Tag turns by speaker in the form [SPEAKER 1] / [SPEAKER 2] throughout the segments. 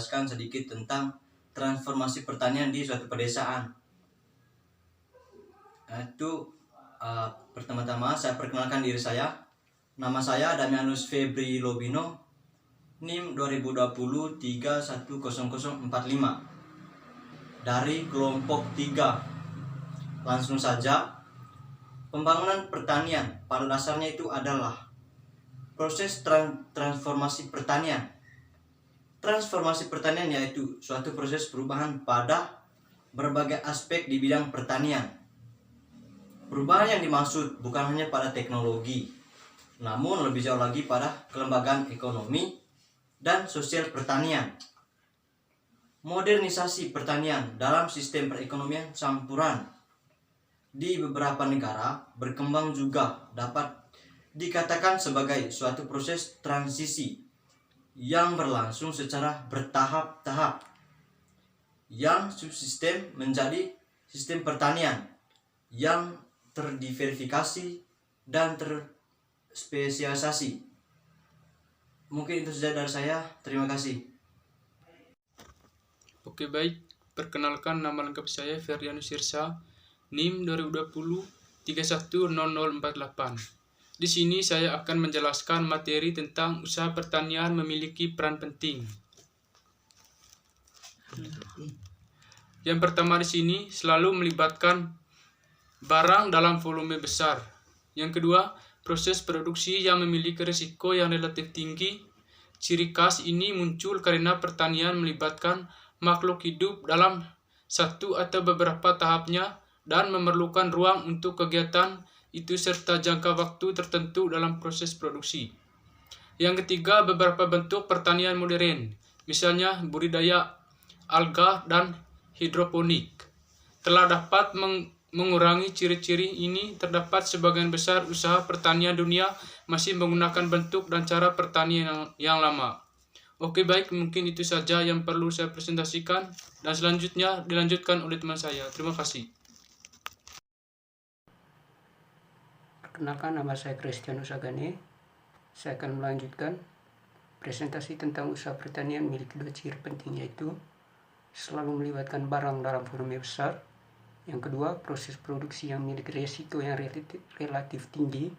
[SPEAKER 1] menjelaskan sedikit tentang transformasi pertanian di suatu pedesaan. Pertama-tama saya perkenalkan diri saya. Nama saya Damianus Febri Lobino, NIM 2020 3100045 dari kelompok 3. Langsung saja, pembangunan pertanian pada dasarnya itu adalah proses transformasi pertanian. Transformasi pertanian yaitu suatu proses perubahan pada berbagai aspek di bidang pertanian. Perubahan yang dimaksud bukan hanya pada teknologi, namun lebih jauh lagi pada kelembagaan ekonomi dan sosial pertanian. Modernisasi pertanian dalam sistem perekonomian campuran di beberapa negara berkembang juga dapat dikatakan sebagai suatu proses transisi yang berlangsung secara bertahap-tahap, yang subsistem menjadi sistem pertanian yang terdiversifikasi dan terspesialisasi. Mungkin itu saja dari saya. Terima kasih.
[SPEAKER 2] Oke, baik. Perkenalkan, nama lengkap saya Ferdianus Sirsa, NIM 2020 310048. Di sini saya akan menjelaskan materi tentang usaha pertanian memiliki peran penting. Yang pertama di sini selalu melibatkan barang dalam volume besar. Yang kedua, proses produksi yang memiliki risiko yang relatif tinggi. Ciri khas ini muncul karena pertanian melibatkan makhluk hidup dalam satu atau beberapa tahapnya dan memerlukan ruang untuk kegiatan itu serta jangka waktu tertentu dalam proses produksi. Yang ketiga, beberapa bentuk pertanian modern, misalnya budidaya alga dan hidroponik, telah dapat mengurangi ciri-ciri ini. Terdapat sebagian besar usaha pertanian dunia masih menggunakan bentuk dan cara pertanian yang lama. Oke, baik, mungkin itu saja yang perlu saya presentasikan, dan selanjutnya dilanjutkan oleh teman saya. Terima kasih.
[SPEAKER 3] Perkenalkan, nama saya Christianus Agane. Saya akan melanjutkan presentasi tentang usaha pertanian memiliki dua ciri penting, yaitu selalu melibatkan barang dalam volume besar. Yang kedua, proses produksi yang memiliki risiko yang relatif tinggi.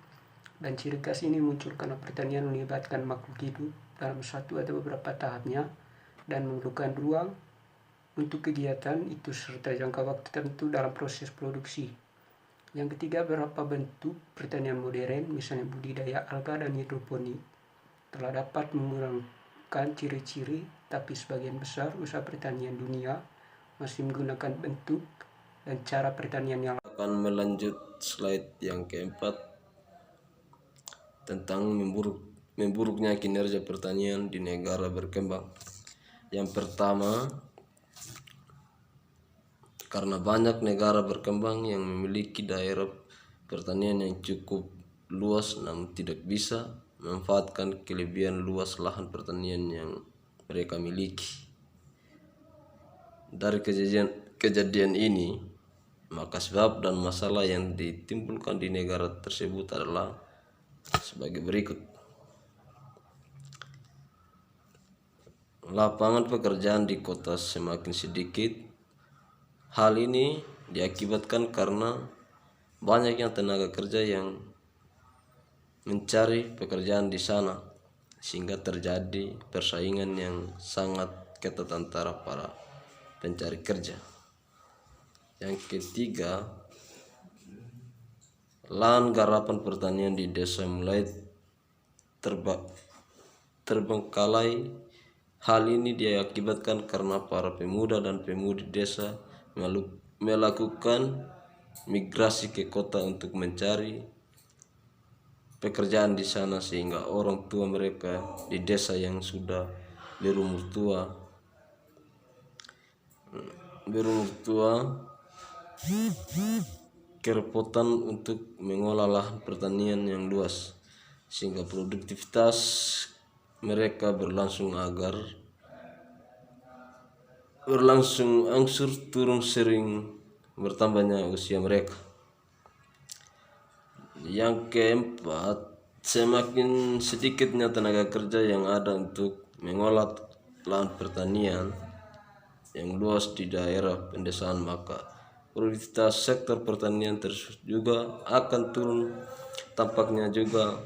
[SPEAKER 3] Dan ciri khas ini muncul karena pertanian melibatkan makhluk hidup dalam satu atau beberapa tahapnya dan memerlukan ruang untuk kegiatan itu serta jangka waktu tertentu dalam proses produksi. Yang ketiga, beberapa bentuk pertanian modern, misalnya budidaya alga dan hidroponik, telah dapat mengurangkan ciri-ciri, tapi sebagian besar usaha pertanian dunia masih menggunakan bentuk dan cara pertanian yang
[SPEAKER 4] akan melanjut slide yang keempat tentang memburuknya kinerja pertanian di negara berkembang. Yang pertama, karena banyak negara berkembang yang memiliki daerah pertanian yang cukup luas namun tidak bisa memanfaatkan kelebihan luas lahan pertanian yang mereka miliki. Dari kejadian ini, maka sebab dan masalah yang ditimbulkan di negara tersebut adalah sebagai berikut. Lapangan pekerjaan di kota semakin sedikit. Hal ini diakibatkan karena banyaknya tenaga kerja yang mencari pekerjaan di sana, sehingga terjadi persaingan yang sangat ketat antara para pencari kerja. Yang ketiga, lahan garapan pertanian di desa mulai terbengkalai. Hal ini diakibatkan karena para pemuda dan pemudi desa melakukan migrasi ke kota untuk mencari pekerjaan di sana, sehingga orang tua mereka di desa yang sudah berumur tua kerepotan untuk mengolah lahan pertanian yang luas, sehingga produktivitas mereka berlangsung angsur turun sering bertambahnya usia mereka. Yang keempat, semakin sedikitnya tenaga kerja yang ada untuk mengolah lahan pertanian yang luas di daerah pedesaan, maka produktivitas sektor pertanian tersebut juga akan turun. Tampaknya juga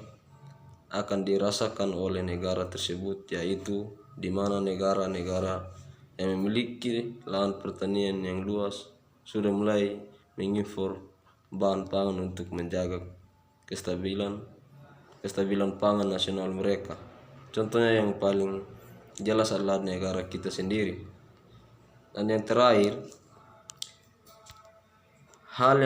[SPEAKER 4] akan dirasakan oleh negara tersebut, yaitu di mana negara-negara yang memiliki lahan pertanian yang luas sudah mulai mengimpor bahan pangan untuk menjaga kestabilan pangan nasional mereka. Contohnya yang paling jelas adalah negara kita sendiri. Dan yang terakhir, hal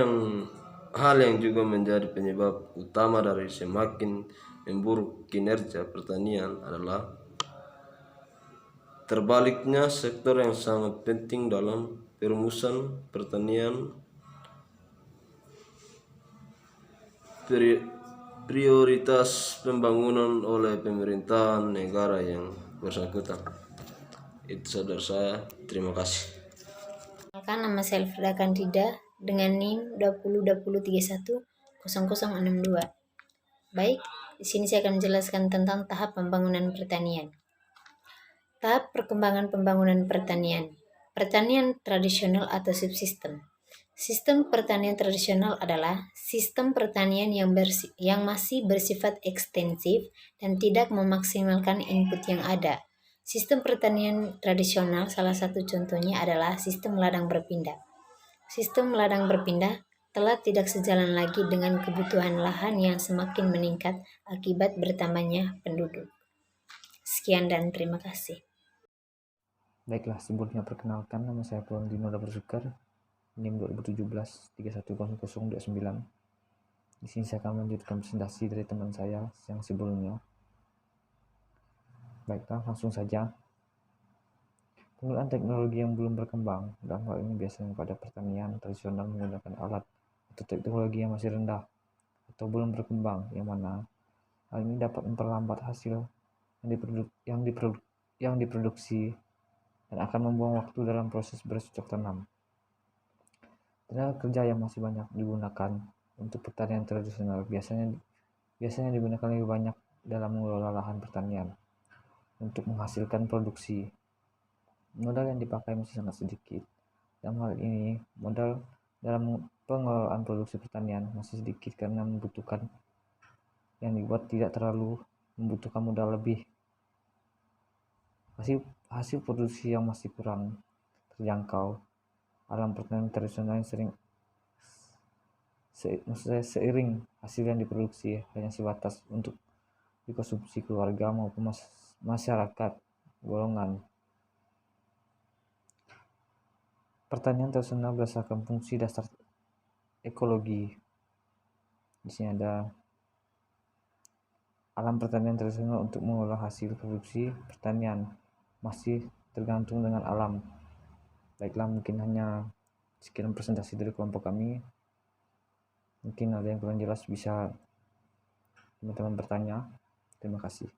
[SPEAKER 4] yang juga menjadi penyebab utama dari semakin memburuk kinerja pertanian adalah terbaliknya sektor yang sangat penting dalam perumusan pertanian, prioritas pembangunan oleh pemerintahan negara yang bersangkutan. Itu saudara saya, terima kasih.
[SPEAKER 5] Perkenalkan, nama saya Elfrida Candida dengan NIM 2020310062. Baik, di sini saya akan menjelaskan tentang tahap pembangunan pertanian. Tahap perkembangan pembangunan pertanian. Pertanian tradisional atau subsistem. Sistem pertanian tradisional adalah sistem pertanian yang masih bersifat ekstensif dan tidak memaksimalkan input yang ada. Sistem pertanian tradisional salah satu contohnya adalah sistem ladang berpindah. Sistem ladang berpindah telah tidak sejalan lagi dengan kebutuhan lahan yang semakin meningkat akibat bertambahnya penduduk. Sekian dan terima kasih.
[SPEAKER 6] Baiklah, sebelumnya perkenalkan, nama saya Puan Dino Bersukar, NIM 2017-310029. Di sini saya akan melanjutkan presentasi dari teman saya yang sebelumnya. Baiklah, langsung saja. Penggunaan teknologi yang belum berkembang, dalam hal ini biasanya pada pertanian tradisional menggunakan alat atau teknologi yang masih rendah atau belum berkembang, yang mana hal ini dapat memperlambat hasil yang diproduksi dan akan membuang waktu dalam proses bercocok tanam. Tenaga kerja yang masih banyak digunakan untuk pertanian tradisional biasanya digunakan lebih banyak dalam mengelola lahan pertanian untuk menghasilkan produksi. Modal yang dipakai masih sangat sedikit. Dalam hal ini, modal dalam pengelolaan produksi pertanian masih sedikit karena yang dibuat tidak terlalu membutuhkan modal lebih. Hasil produksi yang masih kurang terjangkau. Alam pertanian tradisional yang seiring hasil yang diproduksi hanya sebatas untuk dikonsumsi keluarga maupun masyarakat golongan. Pertanian tradisional berdasarkan fungsi dasar ekologi. Di sini ada alam pertanian tradisional untuk mengolah hasil produksi pertanian masih tergantung dengan alam. Baiklah, mungkin hanya sekian presentasi dari kelompok kami. Mungkin ada yang kurang jelas bisa teman-teman bertanya. Terima kasih.